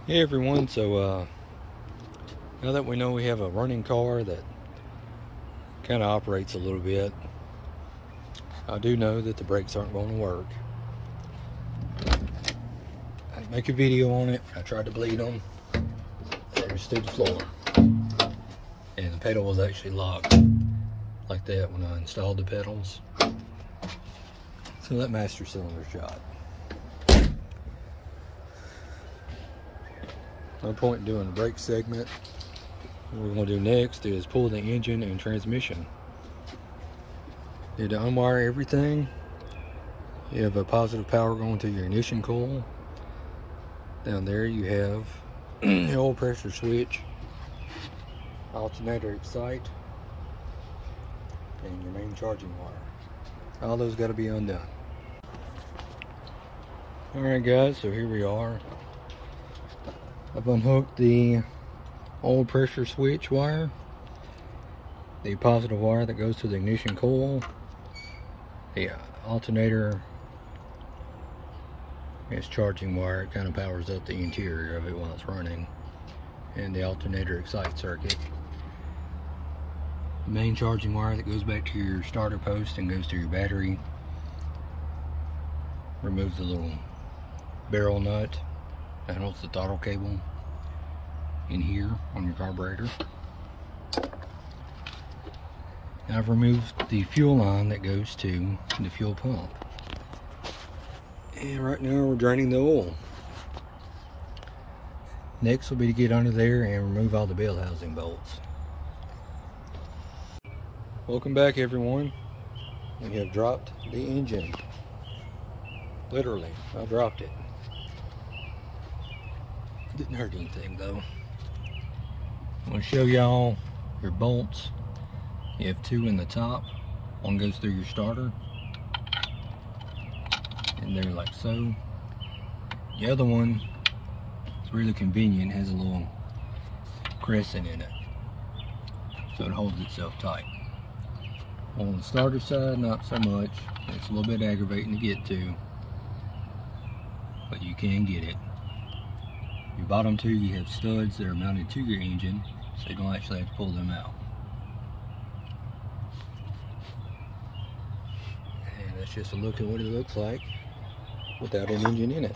Hey everyone, so now that we know we have a running car that kind of operates a little bit, I do know that the brakes aren't going to work. I make a video on it. I tried to bleed them. They just through the floor. And the pedal was actually locked like that when I installed the pedals. So that master cylinder shot. No point in doing a brake segment. What we're going to do next is pull the engine and transmission. Need to unwire everything. You have a positive power going to your ignition coil. Down there you have the oil pressure switch, alternator excite, and your main charging wire. All those got to be undone. Alright guys, so here we are. I've unhooked the oil pressure switch wire, the positive wire that goes to the ignition coil, the alternator is charging wire. It kind of powers up the interior of it while it's running, and the alternator excite circuit. The main charging wire that goes back to your starter post and goes to your battery. Remove the little barrel nut that holds the throttle cable in here on your carburetor. I've removed the fuel line that goes to the fuel pump. And right now we're draining the oil. Next will be to get under there and remove all the bell housing bolts. Welcome back everyone. We have dropped the engine. Literally, I dropped it. Didn't hurt anything though. I'm going to show y'all your bolts. You have two in the top. One goes through your starter, and they're like so. The other one is really convenient, has a little crescent in it, so it holds itself tight. On the starter side, not so much. It's a little bit aggravating to get to, but you can get it. Your bottom two, you have studs that are mounted to your engine, so you don't actually have to pull them out. And that's just a look at what it looks like without an engine in it.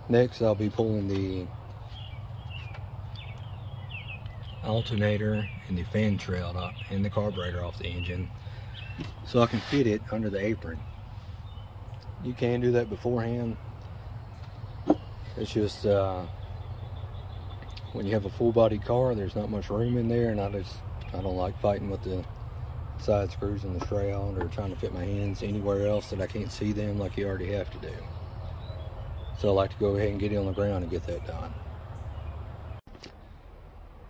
Next, I'll be pulling the alternator and the fan trail and the carburetor off the engine so I can fit it under the apron. You can do that beforehand. It's just when you have a full body car, there's not much room in there, and I don't like fighting with the side screws and the shroud or trying to fit my hands anywhere else that I can't see them like you already have to do. So I like to go ahead and get it on the ground and get that done.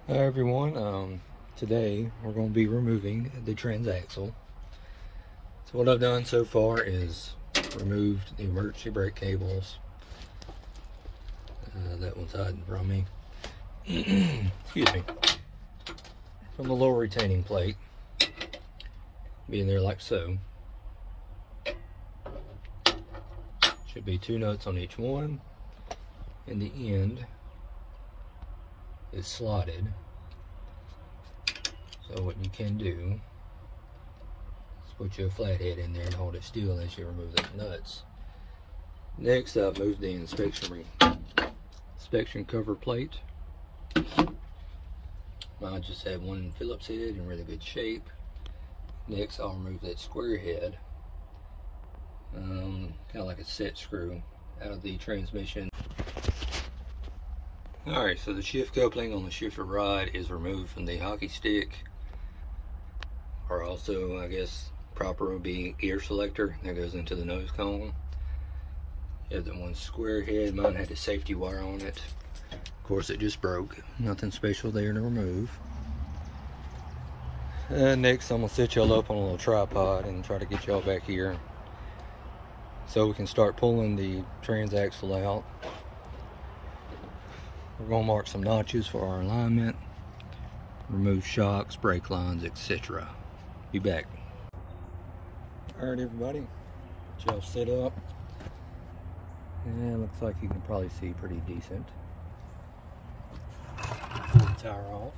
Hi everyone, today we're going to be removing the transaxle. So what I've done so far is removed the emergency brake cables. That one's hiding from me. Excuse me. From the lower retaining plate, being there like so. Should be two nuts on each one, and the end is slotted. So what you can do is put your flathead in there and hold it still as you remove those nuts. Next, I've moved the inspection cover plate. Mine just had one Phillips head in really good shape. Next, I'll remove that square head, kind of like a set screw, out of the transmission. Alright, so the shift coupling on the shifter rod is removed from the hockey stick, or also, I guess, proper would be ear selector that goes into the nose cone. You have the one square head. Mine had a safety wire on it. Of course, it just broke. Nothing special there to remove. Next, I'm going to set y'all up on a little tripod and try to get y'all back here so we can start pulling the transaxle out. We're going to mark some notches for our alignment, remove shocks, brake lines, etc. Be back. Alright everybody, get y'all set up. And looks like you can probably see pretty decent. Pull the tire off.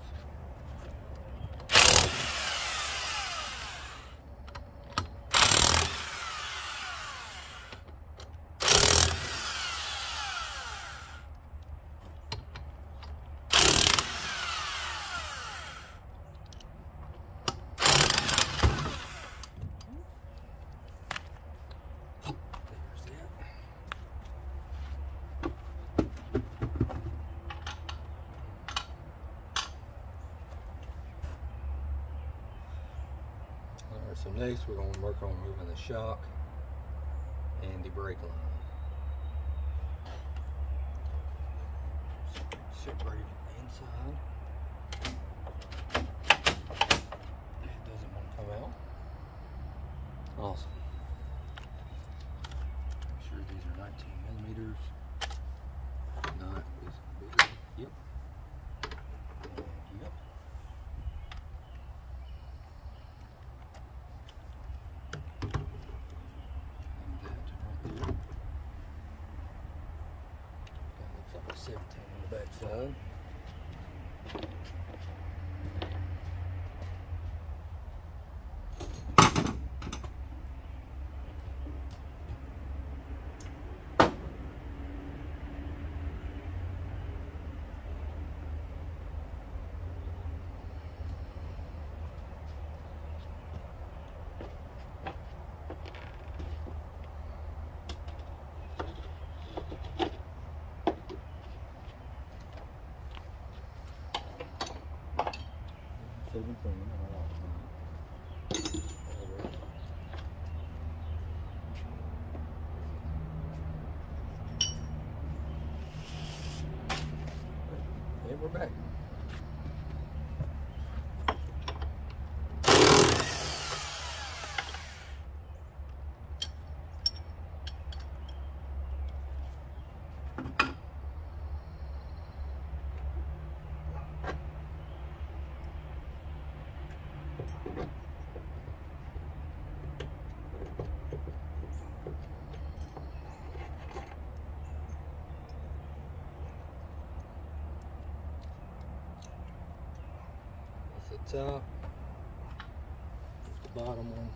So next we're going to work on removing the shock and the brake line. Separate the inside. It doesn't want to come out. Awesome. Make sure these are 19 millimeters. Not this big. Yep. Yep. Looks like a 17 on the back side. And we're back. The top, the bottom one.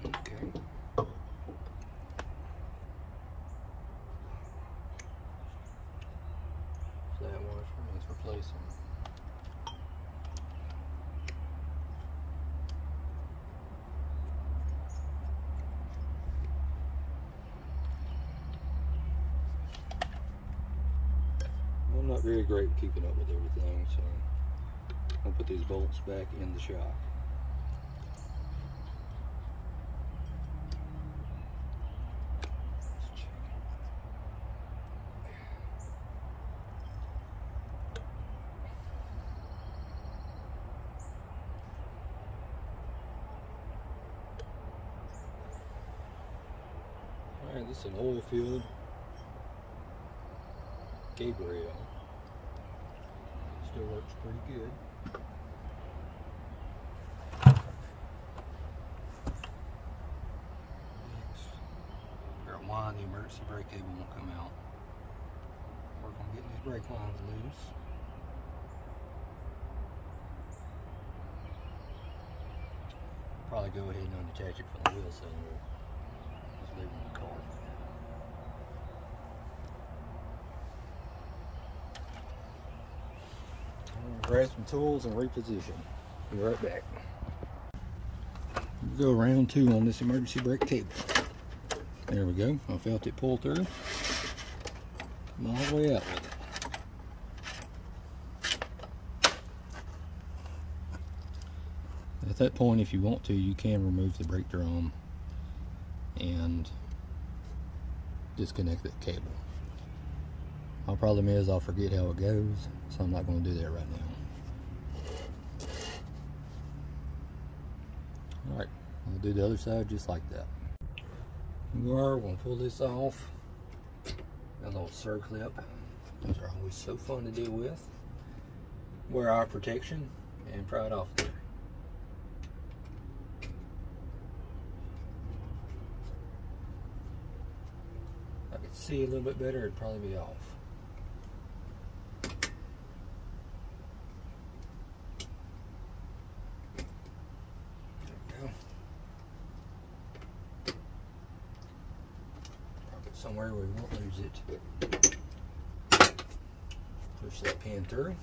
Okay. Flat washer needs replacing. I'm not very great at keeping up with everything, so I'll put these bolts back in the shock. Alright, this is an oil-filled Gabriel. Still works pretty good. Next, figure out why the emergency brake cable won't come out. Work on getting these brake lines loose. Probably go ahead and unattach it from the wheel cylinder. Just leave it in the car for now. Grab some tools and reposition. Be right back. We'll go round 2 on this emergency brake cable. There we go. I felt it pull through. Come all the way out with it. At that point, if you want to, you can remove the brake drum and disconnect that cable. My problem is I'll forget how it goes, so I'm not going to do that right now. Alright, I'll do the other side just like that. We're going to pull this off. Got a little circlip. Those are always so fun to deal with. Wear our protection and pry it off there. If I could see a little bit better, it'd probably be off. Somewhere we won't lose it. Push that pin through.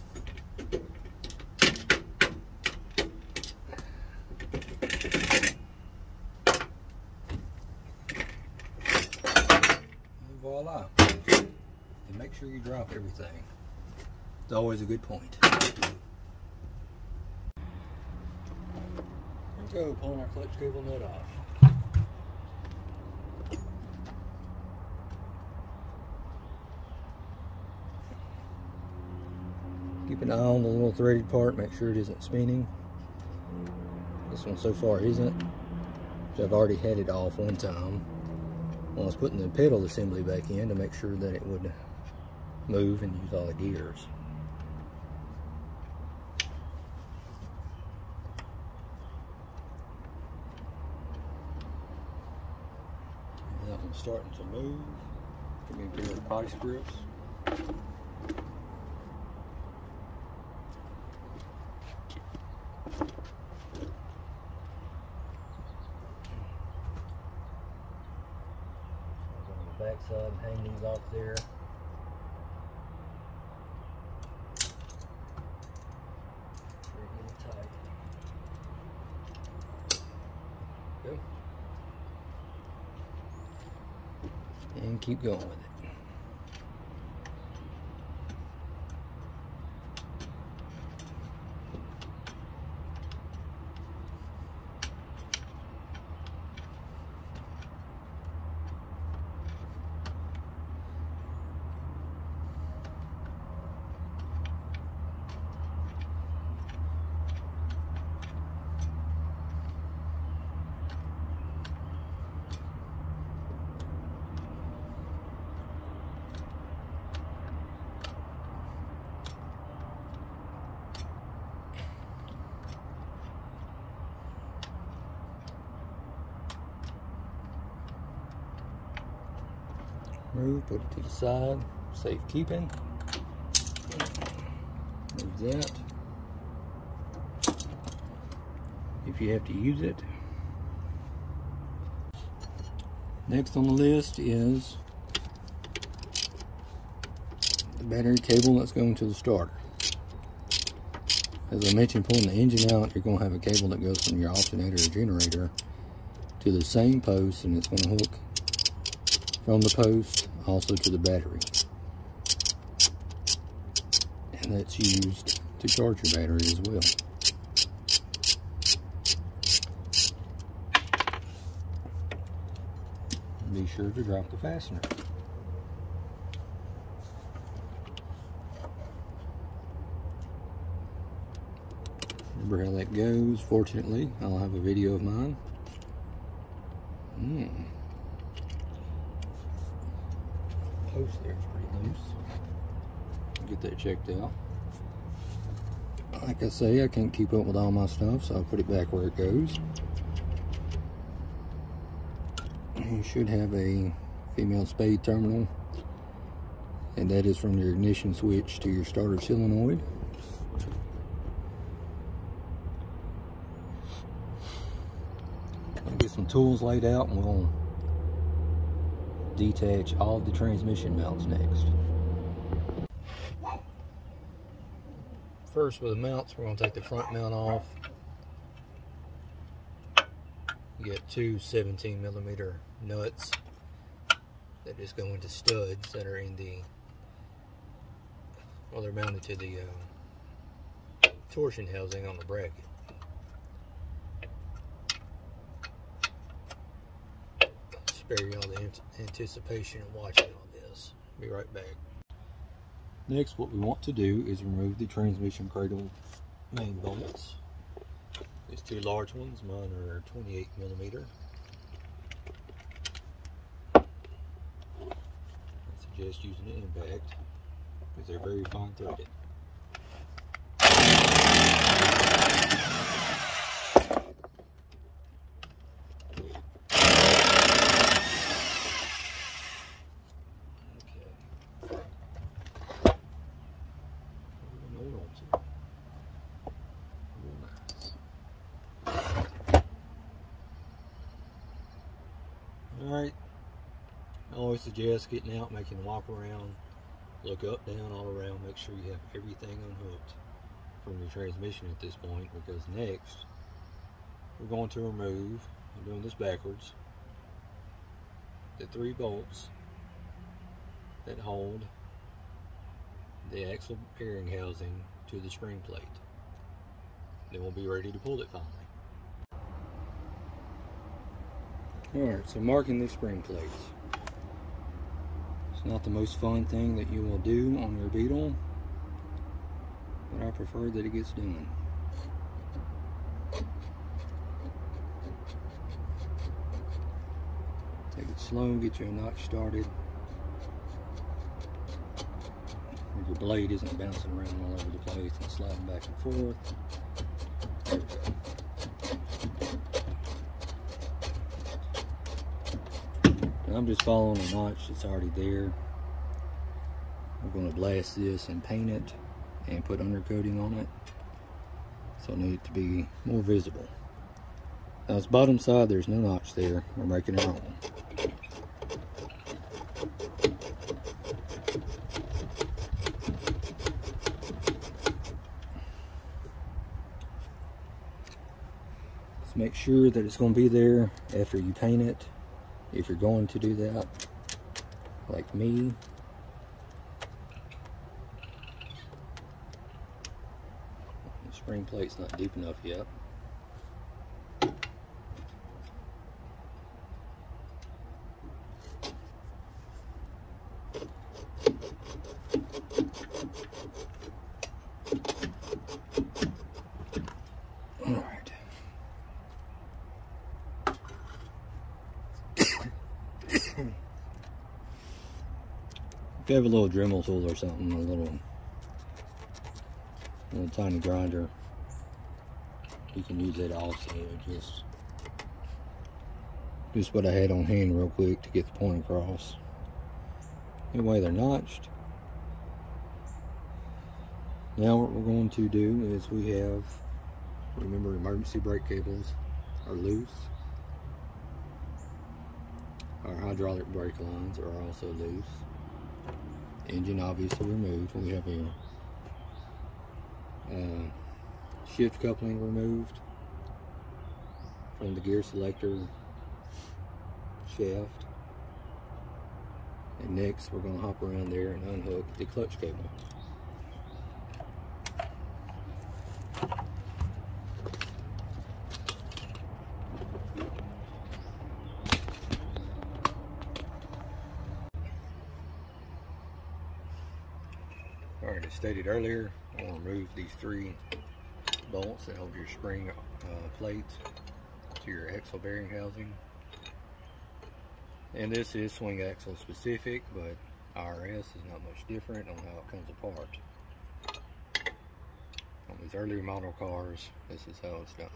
And voila. And make sure you drop everything. It's always a good point. There we go, pulling our clutch cable nut off. Keep an eye on the little threaded part, make sure it isn't spinning. This one so far isn't. I've already had it off one time when I was putting the pedal assembly back in to make sure that it would move and use all the gears. That one's starting to move. Give me a pair of vice grips. Backside, hang these off there. Very good and tight. Go. And keep going with it. Move, put it to the side, safe keeping. Move that. If you have to use it. Next on the list is the battery cable that's going to the starter. As I mentioned, pulling the engine out, you're going to have a cable that goes from your alternator or generator to the same post, and it's going to hook from the post also to the battery, and that's used to charge your battery as well. Be sure to drop the fastener. Remember how that goes. Fortunately, I'll have a video of mine. Post there is pretty loose. Get that checked out. Like I say, I can't keep up with all my stuff, so I'll put it back where it goes. You should have a female spade terminal, and that is from your ignition switch to your starter solenoid. I'll get some tools laid out, and we'll detach all of the transmission mounts next. First, with the mounts, we're going to take the front mount off. You get two 17mm nuts that just go into studs that are in the, well, they're mounted to the torsion housing on the bracket. Spare you all the anticipation of watching all this. Be right back. Next, what we want to do is remove the transmission cradle main bolts. These two large ones, mine are 28mm. suggest using an impact because they're very fine threaded. Alright, I always suggest getting out, making a walk around, look up, down, all around, make sure you have everything unhooked from your transmission at this point, because next we're going to remove, I'm doing this backwards, the 3 bolts that hold the axle bearing housing to the spring plate. Then we'll be ready to pull it finally. Alright, so marking these spring plates. It's not the most fun thing that you will do on your Beetle, but I prefer that it gets done. Take it slow, get your notch started. Your blade isn't bouncing around all over the place and sliding back and forth. There we go. I'm just following a notch that's already there. I'm going to blast this and paint it and put undercoating on it, so I need it to be more visible. Now this bottom side, there's no notch there. We're making our own. Just make sure that it's going to be there after you paint it. If you're going to do that, like me, the spring plate's not deep enough yet. If you have a little Dremel tool or something, a little tiny grinder, you can use it also. Just what I had on hand real quick to get the point across. Anyway, they're notched. Now what we're going to do is we have, remember, emergency brake cables are loose. Our hydraulic brake lines are also loose. Engine obviously removed. We have a shift coupling removed from the gear selector shaft. And next we're going to hop around there and unhook the clutch cable. Alright, as stated earlier, I'll remove these 3 bolts that hold your spring plates to your axle bearing housing. And this is swing axle specific, but IRS is not much different on how it comes apart. On these earlier model cars, this is how it's done.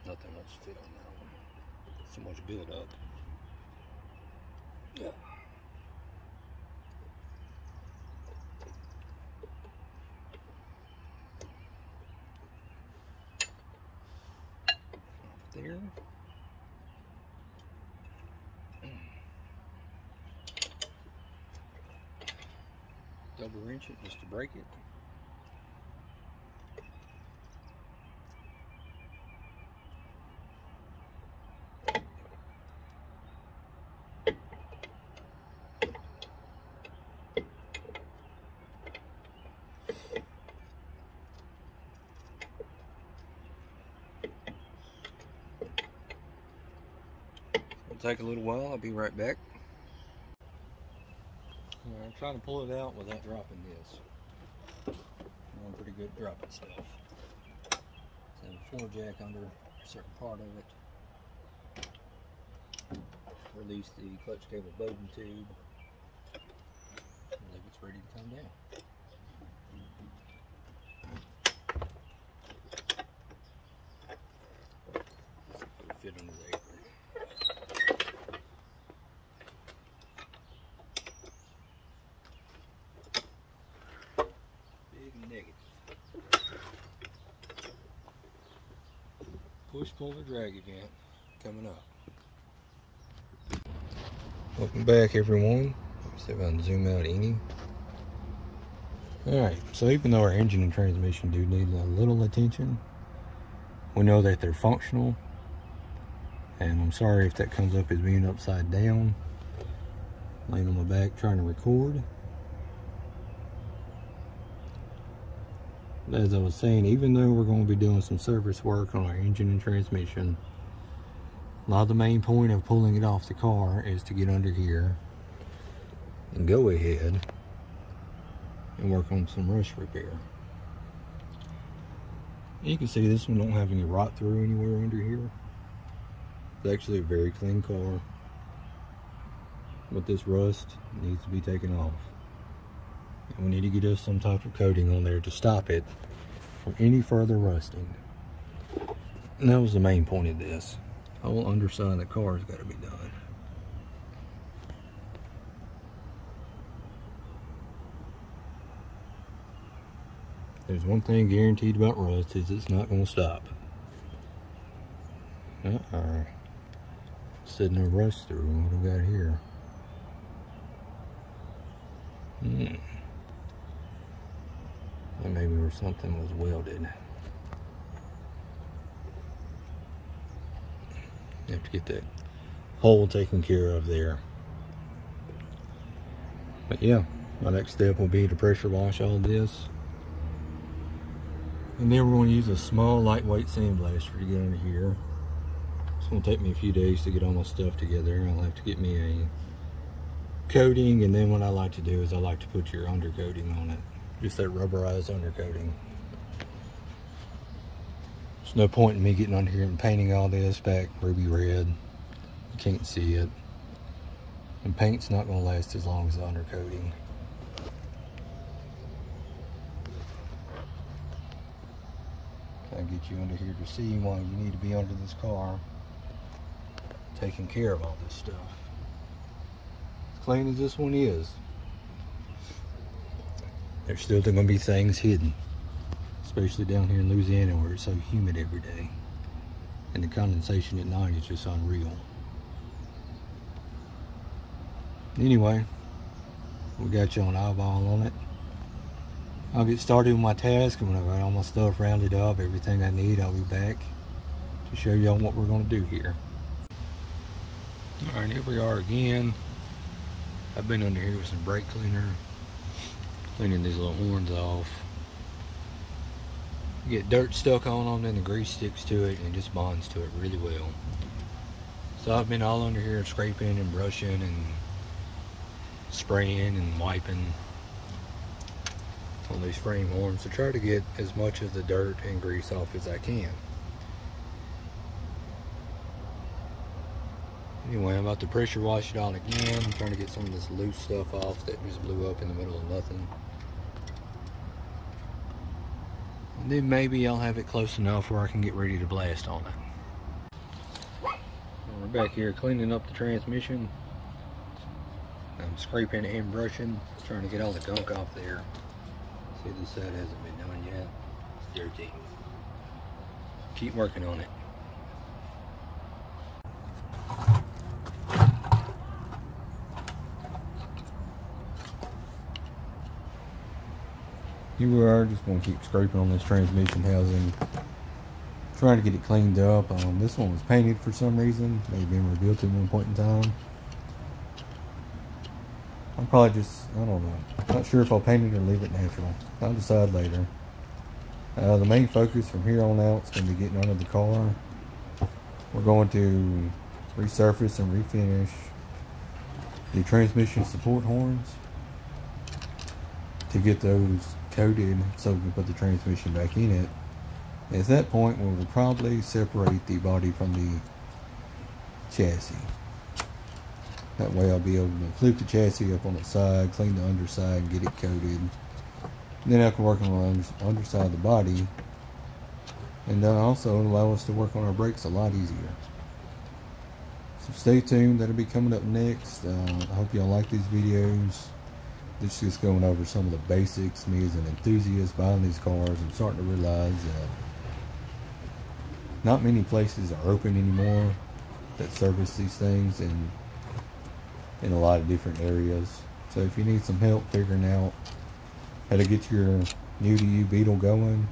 Nothing much to fit on that one. So much build up. Yeah. There. Double wrench it just to break it. It'll take a little while. I'll be right back. I'm trying to pull it out without dropping this. I'm pretty good at dropping stuff. There's a floor jack under a certain part of it. release the clutch cable bowden tube. I believe it's ready to come down. It'll fit under the apron. Big negative. Push, pull, or drag event coming up. Welcome back, everyone. Let's see if I can zoom out any. Alright, so even though our engine and transmission do need a little attention, we know that they're functional. And I'm sorry if that comes up as being upside down, laying on my back trying to record. But as I was saying, even though we're going to be doing some service work on our engine and transmission, a lot of the main point of pulling it off the car is to get under here and go ahead and work on some rust repair. You can see this one don't have any rot through anywhere under here. It's actually a very clean car, but this rust needs to be taken off. And we need to get us some type of coating on there to stop it from any further rusting. And that was the main point of this. The whole underside of the car has got to be done. There's one thing guaranteed about rust, is it's not going to stop. Sitting no rust through. What do we got here? That maybe where something was welded. You have to get that hole taken care of there. But yeah, my next step will be to pressure wash all this. And then we're going to use a small lightweight sandblaster to get under here. It's going to take me a few days to get all my stuff together. I'll have to get me a coating, and then what I like to do is I like to put your undercoating on it. Just that rubberized undercoating. There's no point in me getting under here and painting all this back ruby red. You can't see it. And paint's not going to last as long as the undercoating. I'll get you under here to see why you need to be under this car, taking care of all this stuff. As clean as this one is, there's still going to be things hidden, especially down here in Louisiana where it's so humid every day, and the condensation at night is just unreal. Anyway, we got you on eyeball on it. I'll get started with my task, and when I got all my stuff rounded up, everything I need, I'll be back to show y'all what we're going to do here. Alright, here we are again. I've been under here with some brake cleaner, cleaning these little horns off. You get dirt stuck on them, then the grease sticks to it and it just bonds to it really well. So I've been all under here scraping and brushing and spraying and wiping on these frame horns to try to get as much of the dirt and grease off as I can. Anyway, I'm about to pressure wash it all again. I'm trying to get some of this loose stuff off that just blew up in the middle of nothing. And then maybe I'll have it close enough where I can get ready to blast on it. We're back here cleaning up the transmission. I'm scraping and brushing, trying to get all the gunk off there. See, this side hasn't been done yet. It's dirty. Keep working on it. Here we are, just going to keep scraping on this transmission housing, trying to get it cleaned up. This one was painted for some reason, maybe been rebuilt at one point in time. I'm probably just, I don't know, not sure if I'll paint it or leave it natural. I'll decide later. The main focus from here on out is going to be getting under the car. We're going to resurface and refinish the transmission support horns to get those coated so we can put the transmission back in it. At that point, we will probably separate the body from the chassis. That way I'll be able to flip the chassis up on the side, clean the underside, and get it coated. And then I can work on the underside of the body, and also allow us to work on our brakes a lot easier. So stay tuned, that'll be coming up next. I hope y'all like these videos. This is just going over some of the basics. Me as an enthusiast buying these cars, I'm starting to realize that not many places are open anymore that service these things in a lot of different areas. So if you need some help figuring out how to get your new to you Beetle going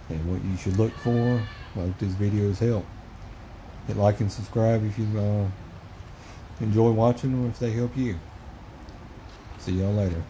and what you should look for, I hope these videos help. Hit like and subscribe if you enjoy watching them, if they help you. See y'all later.